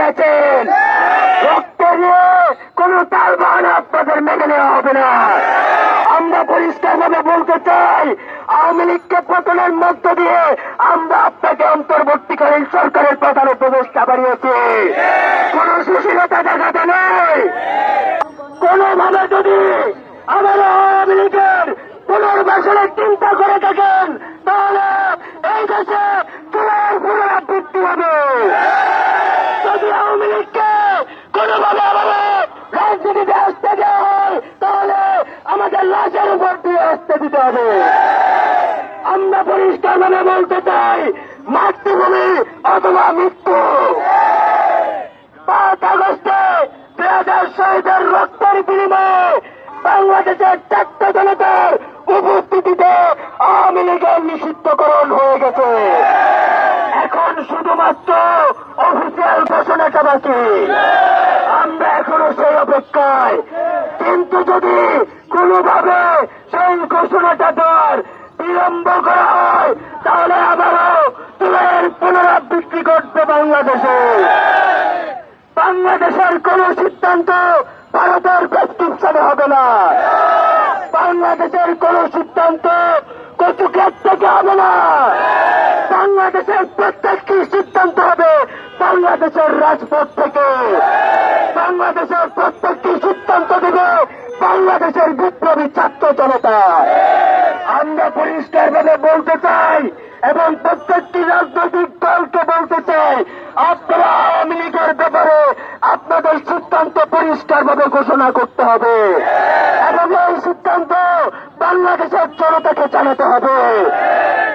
দাঁড়িয়েছেন। রক্তে দিয়ে কোনো তাল বাহানা আপনাদের মেনে নেওয়া হবে না। আমরা পরিষ্কার ভাবে বলতে চাই, আওয়ামী লীগকে পতনের মধ্য দিয়ে আমরা আপনাকে অন্তর্বর্তীকালীন সরকারের প্রধান উপদেষ্টা বানিয়েছি। কোন সুশীলতা দেখাতে নেই। কোনভাবে যদি আবার আওয়ামী লীগের পুনর্বাসনের চিন্তা করে থাকেন, তাহলে এই দেশে চুলের পুনরাবৃত্তি হবে। যদি আওয়ামী লীগকে কোনভাবে আবার রাজনীতিতে আসতে দেওয়া হয়, তাহলে আমাদের লাশের উপর দিয়ে আসতে দিতে হবে। আমরা পরিষ্কার ভাবে বলতে চাই, মাতৃভূমি অথবা মৃত্যু। 5 আগস্টে 2000 শহীদের রক্তের বিনিময়ে বাংলাদেশের ছাত্র জনতার উপস্থিতিতে আওয়ামী লীগের নিষিদ্ধকরণ হয়ে গেছে। এখন শুধুমাত্র অফিসিয়াল ঘোষণাটা বাকি। আমরা এখনো সেই অপেক্ষায়। কিন্তু যদি কোনোভাবে সেই ঘোষণাটা দেওয়ার বিলম্ব করা হয়, তাহলে আবারও চুলের পুনরাবৃত্তি ঘটবে বাংলাদেশে। বাংলাদেশের কোন সিদ্ধান্ত ভারতের প্রেসক্রিপশনে হবে না। বাংলাদেশের কোন সিদ্ধান্ত কচুক্ষেত থেকে হবে না। বাংলাদেশের প্রত্যেকটি সিদ্ধান্ত হবে বাংলাদেশের রাজপথ থেকে। বাংলাদেশের প্রত্যেকটি সিদ্ধান্ত দেবে বাংলাদেশের বিপ্লবী ছাত্র জনতা। আমরা পরিষ্কার ভাবে বলতে চাই এবং প্রত্যেকটি রাজনৈতিক দলকে বলতে চাই, আপনারা আওয়ামী লীগের ব্যাপারে আপনাদের সিদ্ধান্ত পরিষ্কার ভাবে ঘোষণা করতে হবে এবং এই সিদ্ধান্ত বাংলাদেশের জনতাকে জানাতে হবে।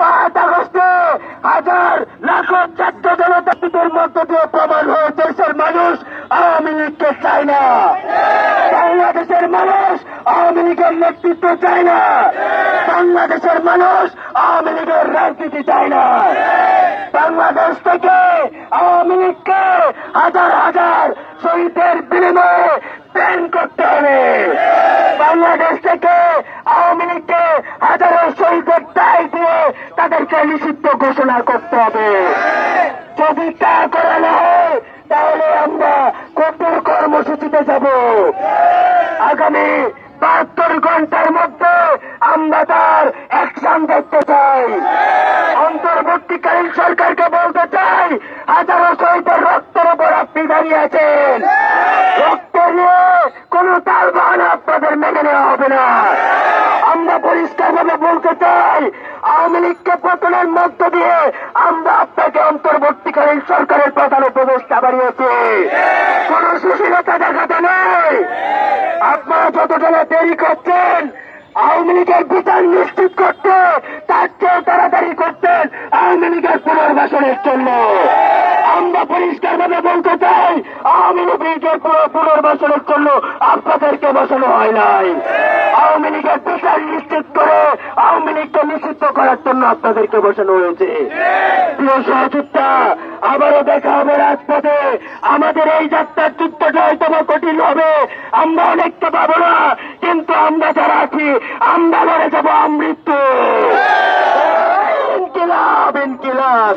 5 আগস্টে হাজার লাখো ছাত্র জনতাদের মধ্য দিয়ে প্রমাণ হয়ে দেশের মানুষ আওয়ামী লীগকে চায় না। বাংলাদেশের মানুষ আওয়ামী লীগের নেতৃত্ব চায় না। বাংলাদেশের মানুষ আওয়ামী লীগের রাজনীতি চায় না। বাংলাদেশ থেকে আওয়ামী লীগকে হাজার হাজার শহীদের বিনিময়ে ব্যান করতে হবে। বাংলাদেশ থেকে আওয়ামী লীগকে হাজারো শহীদের দায় দিয়ে তাদেরকে নিষিদ্ধ ঘোষণা করতে হবে। যদি তা করা না হয়, তাহলে আমরা কঠোর কর্মসূচিতে যাব। আগামী 72 ঘন্টার মধ্যে আমরা তার অ্যাকশন দেখতে চাই। অন্তর্বর্তীকালীন সরকারকে বলতে চাই, হাজারো শহীদের রক্তের উপর আপনি দাঁড়িয়ে আছেন। রক্তে নিয়ে কোন তাল বাহানা আপনাদের মেনে নেওয়া হবে না। আমরা পরিষ্কার ভাবে বলতে চাই, আওয়ামী লীগকে পতনের মধ্য দিয়ে আমরা আপনাকে অন্তর্বর্তীকালীন সরকারের প্রধান উপদেষ্টা বানিয়েছি। কোন সুশীলতা দেখাতে নেই। আপনারা যতটা দেরি করছেন আওয়ামী লীগের বিচার নিশ্চিত করতে, তার চেয়ে তাড়াতাড়ি করতেন আওয়ামী লীগের পুনর্বাসনের জন্য। আমরা পরিষ্কার ভাবে বলতে চাই, আওয়ামী লীগের পুনর্বাসনের জন্য আপনাদেরকে বসানো হয় নাই। আওয়ামী লীগের বিচার নিশ্চিত করে আওয়ামী লীগকে নিষিদ্ধ করার জন্য আপনাদেরকে বসানো হয়েছে। প্রিয় সহযোদ্ধা, আবারও দেখা হবে রাজপথে। আমাদের এই যাত্রার যুদ্ধটা হয়তো কঠিন হবে, আমরা অনেকটা পাবো না, কিন্তু আমরা যারা আছি আমরা লড়ে যাবো আমৃত্যু। ইনকিলাব ইনকিলাব।